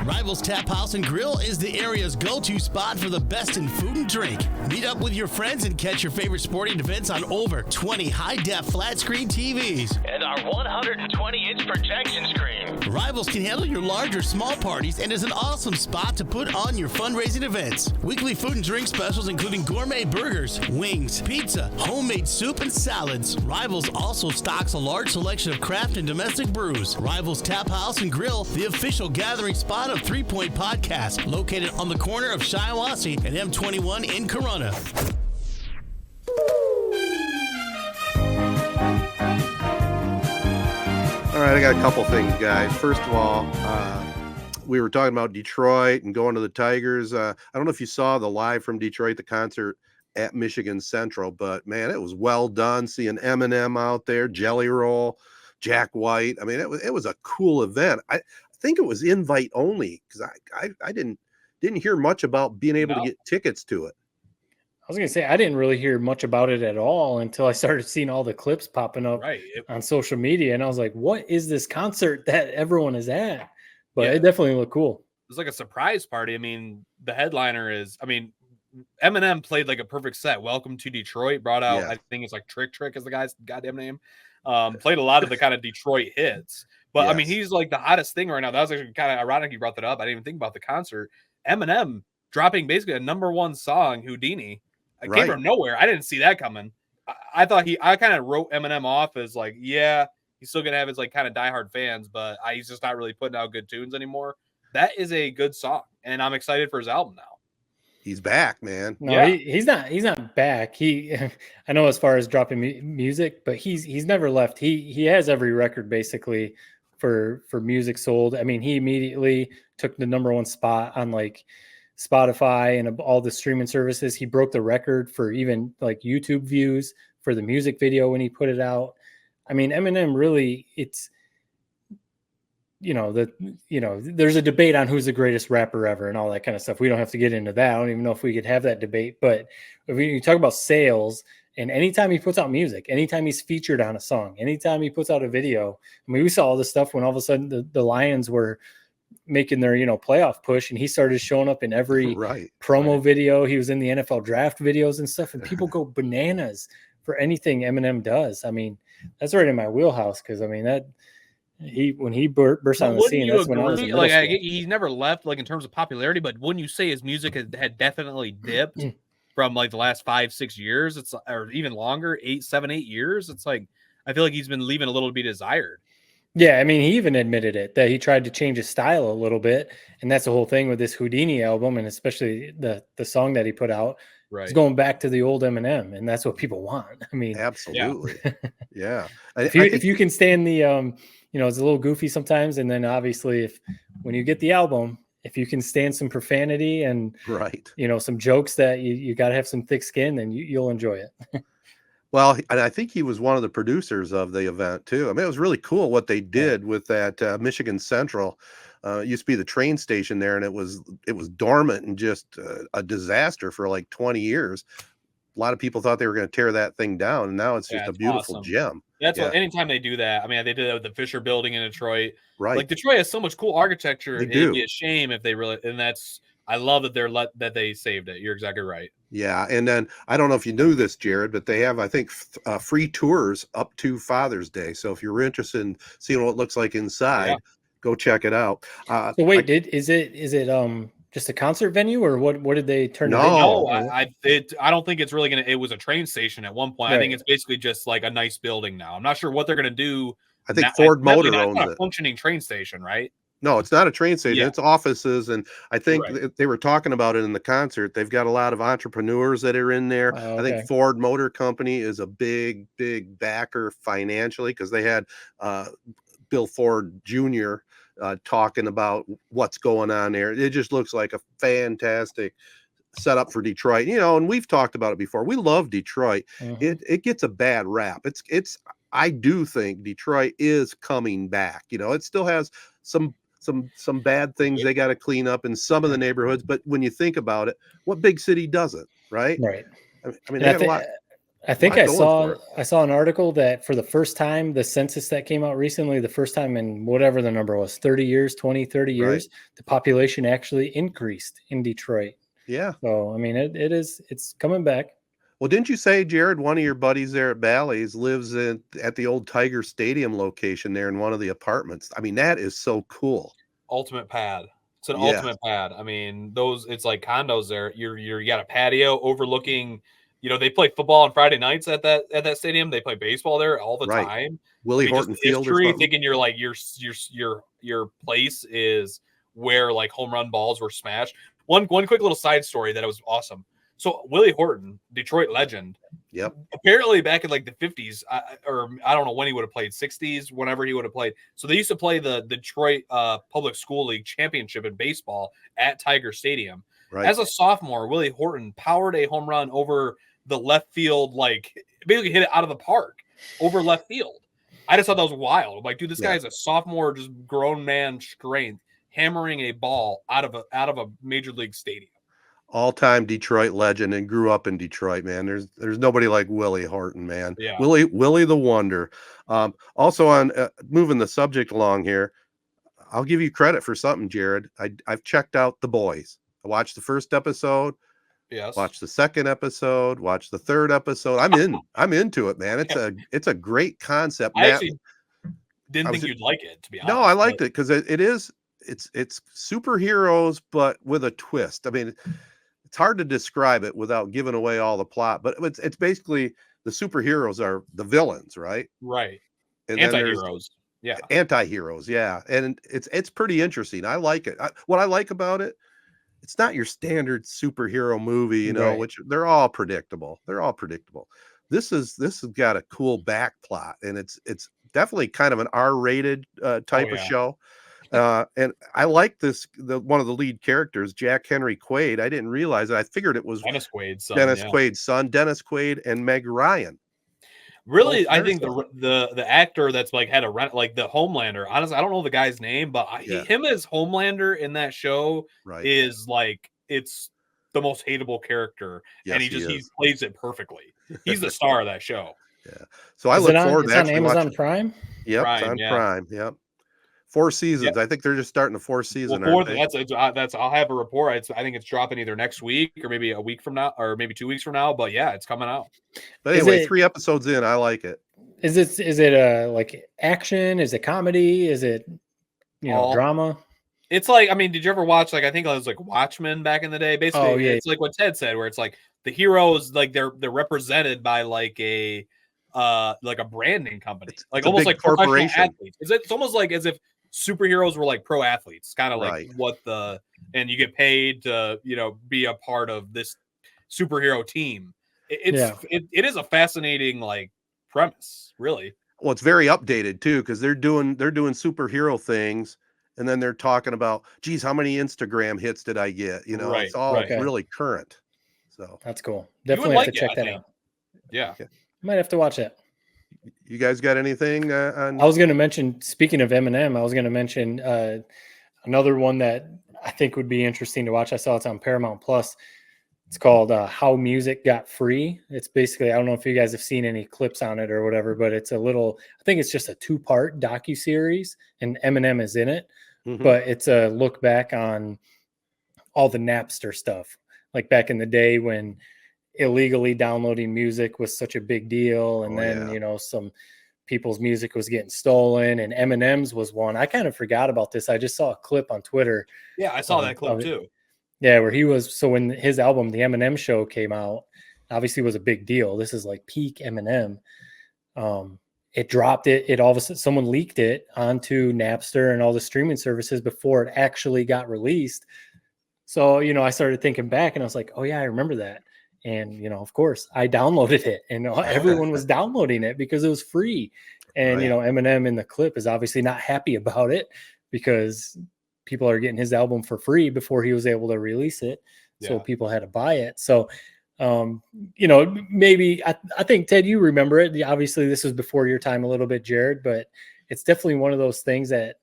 Rivals Tap House and Grill is the area's go-to spot for the best in food and drink. Meet up with your friends and catch your favorite sporting events on over 20 high-def flat-screen TVs and our 120-inch projection screen. Rivals can handle your large or small parties and is an awesome spot to put on your fundraising events. Weekly food and drink specials including gourmet burgers, wings, pizza, homemade soup, and salads. Rivals also stocks a large selection of craft and domestic brews. Rivals Tap House and Grill, the official gathering spot of 3 Point Podcast, located on the corner of Shiawassee and M21 in Corunna. All right, I got a couple things, guys. First of all, we were talking about Detroit and going to the Tigers. I don't know if you saw the live from Detroit, the concert at Michigan Central, but man, it was well done. Seeing Eminem out there, Jelly Roll, Jack White. I mean, it was a cool event. I think it was invite only because I didn't hear much about being able to get tickets to it. I was going to say, I didn't really hear much about it at all until I started seeing all the clips popping up on social media. And I was like, what is this concert that everyone is at? But it definitely looked cool. It was like a surprise party. I mean, the headliner is, Eminem played like a perfect set. Welcome to Detroit brought out, I think it's like Trick is the guy's goddamn name. Played a lot of the kind of Detroit hits. But I mean, he's like the hottest thing right now. That was actually kind of ironic you brought that up. I didn't even think about the concert. Eminem dropping basically a #1 song, Houdini. It came from nowhere. I didn't see that coming. I thought I kind of wrote Eminem off as like, he's still going to have his like kind of diehard fans, but he's just not really putting out good tunes anymore. That is a good song. And I'm excited for his album now. He's back, man. No, he's not back. I know as far as dropping music, but he's never left. He has every record basically for music sold. I mean, he immediately took the #1 spot on like Spotify and all the streaming services. He broke the record for even like YouTube views for the music video when he put it out. I mean, Eminem really, there's a debate on who's the greatest rapper ever and all that kind of stuff. We don't have to get into that. I don't even know if we could have that debate, but if you talk about sales, and anytime he puts out music, anytime he's featured on a song, anytime he puts out a video, I mean, we saw all this stuff when all of a sudden the Lions were making their, playoff push, and he started showing up in every promo video. He was in the NFL draft videos and stuff, and people go bananas for anything Eminem does. I mean, that's right in my wheelhouse because I mean when he burst on the scene, that's when I was in middle school. He's never left like in terms of popularity, but wouldn't you say his music had definitely dipped from like the last 5-6 years? It's or even longer, 8 years. It's like I feel like he's been leaving a little to be desired. Yeah, I mean, he even admitted it, that he tried to change his style a little bit. And that's the whole thing with this Houdini album, and especially the song that he put out. It's going back to the old Eminem, and that's what people want. I mean, absolutely. Yeah. If you can stand the, it's a little goofy sometimes. And then obviously when you get the album, if you can stand some profanity and, some jokes that you got to have some thick skin, then you'll enjoy it. Well, and I think he was one of the producers of the event too. I mean, it was really cool what they did with that Michigan Central. It used to be the train station there, and it was dormant and just a disaster for like 20 years. A lot of people thought they were going to tear that thing down, and now it's just a beautiful gem. That's what anytime they do that. I mean, they did that with the Fisher Building in Detroit. Like Detroit has so much cool architecture. It'd be a shame if they really, and that's. I love that that they saved it. You're exactly right. Yeah, and then I don't know if you knew this, Jared, but they have, I think, free tours up to Father's Day. So if you're interested in seeing what it looks like inside, go check it out. So wait, is it just a concert venue, or what did they turn it into? No, I don't think it's really it was a train station at one point. I think it's basically just like a nice building now. I'm not sure what they're gonna do. I think Ford Motor owns it. A functioning train station, right? No, it's not a train station. It's offices. And I think they were talking about it in the concert. They've got a lot of entrepreneurs that are in there. I think Ford Motor Company is a big, big backer financially because they had Bill Ford Jr. Talking about what's going on there. It just looks like a fantastic setup for Detroit. And we've talked about it before. We love Detroit. It gets a bad rap. I do think Detroit is coming back. It still has some bad things they got to clean up in some of the neighborhoods, but when you think about it, what big city doesn't, right? Right. I mean, they have a lot. I think I saw an article that for the first time, the census that came out recently, the first time in whatever the number was, 30 years, 30 years, the population actually increased in Detroit. Yeah. So, I mean, it's coming back. Well, didn't you say, Jared, one of your buddies there at Bally's lives at the old Tiger Stadium location there in one of the apartments? I mean, that is so cool. Ultimate pad. It's an ultimate pad. I mean, it's like condos there. You got a patio overlooking. They play football on Friday nights at that stadium. They play baseball there all the time. Willie Horton Field history, or something. Thinking you're like your place is where like home run balls were smashed. One quick little side story that was awesome. So Willie Horton, Detroit legend. Yep. Apparently back in like the 50s, or I don't know when he would have played, 60s, whenever he would have played. So they used to play the Detroit Public School League Championship in baseball at Tiger Stadium. Right. As a sophomore, Willie Horton powered a home run over the left field, like basically hit it out of the park over left field. I just thought that was wild. Like, dude, this guy is a sophomore, just grown man strength, hammering a ball out of a major league stadium. All-time Detroit legend, and grew up in Detroit, man. There's nobody like Willie Horton, man. Yeah. Willie the Wonder. Also on moving the subject along here, I'll give you credit for something, Jared. I've checked out The Boys. I watched the first episode. Yes. Watch the second episode. Watch the third episode. I'm into it, man. It's a great concept. I actually didn't think you'd like it, to be honest. No, I liked it because it's superheroes, but with a twist. I mean, it's hard to describe it without giving away all the plot, but it's basically the superheroes are the villains, right? Right. And anti-heroes. Yeah. Anti-heroes, yeah. And it's pretty interesting. I like it. What I like about it, it's not your standard superhero movie, which they're all predictable. This has got a cool back plot, and it's definitely kind of an R-rated type of show. And I like one of the lead characters, Jack Henry Quaid. I didn't realize it. I figured it was Dennis Quaid's son, Dennis Quaid, and Meg Ryan. Really, I think the actor that's like had a rent, like the Homelander. Honestly, I don't know the guy's name, but him as Homelander in that show is like, it's the most hateable character, and he plays it perfectly. He's the star of that show. Yeah. So I look forward to actually Amazon watching Prime. Yep, Prime, it's on Prime. Yep. 4 seasons. I think they're just starting the 4th season. Well, that's I'll have a report. I think it's dropping either next week or maybe a week from now, or maybe 2 weeks from now. But yeah, it's coming out. But anyway, 3 episodes in, I like it. Is it a like action? Is it comedy? Is it drama? It's like, I mean, did you ever watch, like, I think it was like Watchmen back in the day? Basically, it's like what Ted said, where it's like the heroes, like they're represented by like a branding company, like almost like corporation athletes. It's almost like as if superheroes were like pro athletes, kind of like and you get paid to be a part of this superhero team. It is a fascinating like premise, really. Well, it's very updated too, because they're doing superhero things, and then they're talking about, geez, how many Instagram hits did I get? It's all really current. So that's cool. Definitely have to check that out. Yeah. Might have to watch it. You guys got anything on? I was going to mention, speaking of Eminem, I was going to mention another one that I think would be interesting to watch. I saw it's on Paramount Plus. It's called How Music Got Free. It's basically, I don't know if you guys have seen any clips on it or whatever, but it's I think it's just a 2-part docuseries, and Eminem is in it. Mm-hmm. But it's a look back on all the Napster stuff, like back in the day when illegally downloading music was such a big deal, and some people's music was getting stolen, and Eminem's was one. I kind of forgot about this. I just saw a clip on Twitter. Yeah, I saw that clip too. Yeah, where he was. So when his album The Eminem Show came out, obviously was a big deal. This is like peak Eminem. It dropped it all of a sudden, someone leaked it onto Napster and all the streaming services before it actually got released. So I started thinking back, and I was like, oh yeah, I remember that. And, of course, I downloaded it, and everyone was downloading it because it was free. And, Eminem in the clip is obviously not happy about it because people are getting his album for free before he was able to release it. So people had to buy it. So, maybe I think, Ted, you remember it. Obviously, this was before your time a little bit, Jared, but it's definitely one of those things that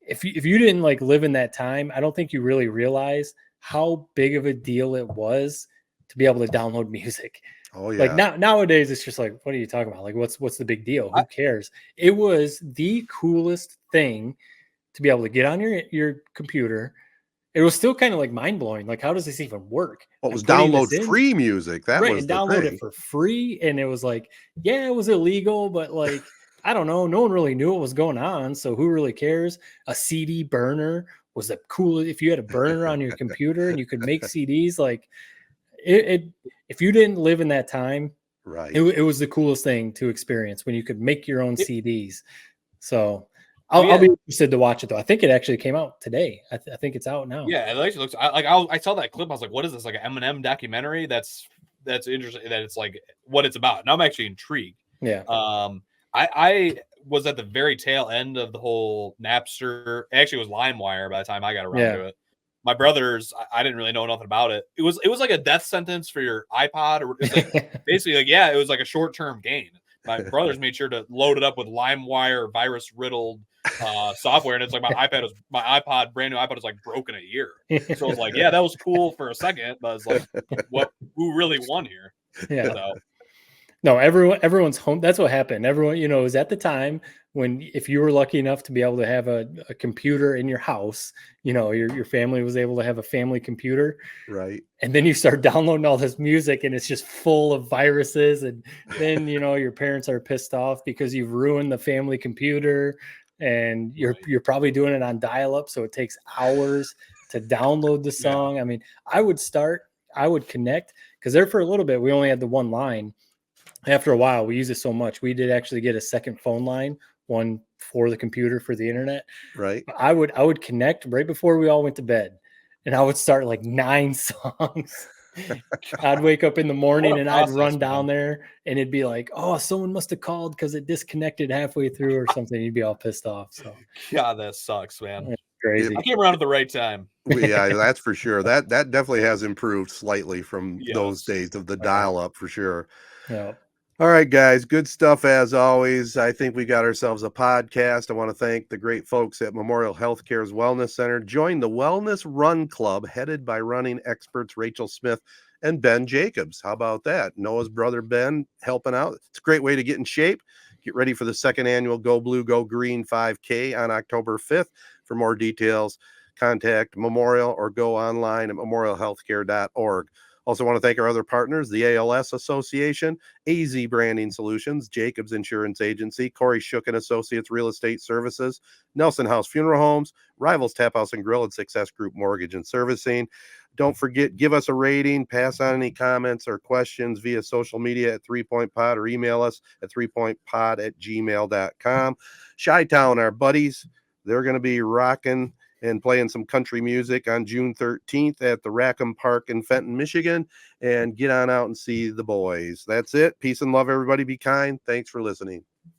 if you didn't like live in that time, I don't think you really realize how big of a deal it was to be able to download music. Oh Like yeah. nowadays, it's just like, what are you talking about? Like, what's the big deal? Who cares? It was the coolest thing to be able to get on your computer. It was still kind of like mind blowing. Like, how does this even work? What was Putting download this in, free music? That right, was and the download thing. it for free. And it was like, yeah, it was illegal, but like, I don't know. No one really knew what was going on. So who really cares? A CD burner was the coolest. If you had a burner on your computer and you could make CDs, like if you didn't live in that time, right, it was the coolest thing to experience when you could make your own CDs. So I'll be interested to watch it though. I think it actually came out today. I think it's out now. Yeah, it actually looks I saw that clip. I was like, what is this? Like an Eminem documentary? That's interesting that it's like what it's about. And I'm actually intrigued. Yeah. I was at the very tail end of the whole Napster. Actually, it was LimeWire by the time I got around to it. My brothers, I didn't really know nothing about it. It was like a death sentence for your iPod, or it's like basically like it was like a short-term gain. My brothers made sure to load it up with LimeWire virus riddled software, and it's like my iPod, brand new iPod, is like broken a year. So I was like, yeah, that was cool for a second, but it's like, who really won here? Yeah. So, no, everyone's home. That's what happened. Everyone, it was at the time when, if you were lucky enough to be able to have a computer in your house, your family was able to have a family computer. Right. And then you start downloading all this music and it's just full of viruses. And then, your parents are pissed off because you've ruined the family computer, and you're probably doing it on dial-up. So it takes hours to download the song. Yeah. I mean, I would connect, because there for a little bit, we only had the one line. After a while, we use it so much, we did actually get a second phone line, one for the computer, for the internet. Right. I would connect right before we all went to bed, and I would start like 9 songs. I'd wake up in the morning and I'd run down there, and it'd be like, oh, someone must have called because it disconnected halfway through or something. You'd be all pissed off. So God, that sucks, man. It's crazy. I came around at the right time. Yeah, that's for sure. That definitely has improved slightly from those days of the dial-up, for sure. Yeah. All right, guys, good stuff as always. I think we got ourselves a podcast. I want to thank the great folks at Memorial Healthcare's Wellness Center. Join the Wellness Run Club, headed by running experts Rachel Smith and Ben Jacobs. How about that? Noah's brother Ben helping out. It's a great way to get in shape. Get ready for the second annual Go Blue, Go Green 5K on October 5th. For more details, contact Memorial or go online at memorialhealthcare.org. Also want to thank our other partners, the ALS Association, AZ Branding Solutions, Jacobs Insurance Agency, Corey Shook and Associates Real Estate Services, Nelson House Funeral Homes, Rivals Tap House and Grill, and Success Group Mortgage and Servicing. Don't forget, give us a rating, pass on any comments or questions via social media at 3point Pod, or email us at 3pointpod@gmail.com. Chi-Town, our buddies, they're going to be rocking and playing some country music on June 13th at the Rackham Park in Fenton, Michigan. And get on out and see the boys. That's it. Peace and love, everybody. Be kind. Thanks for listening.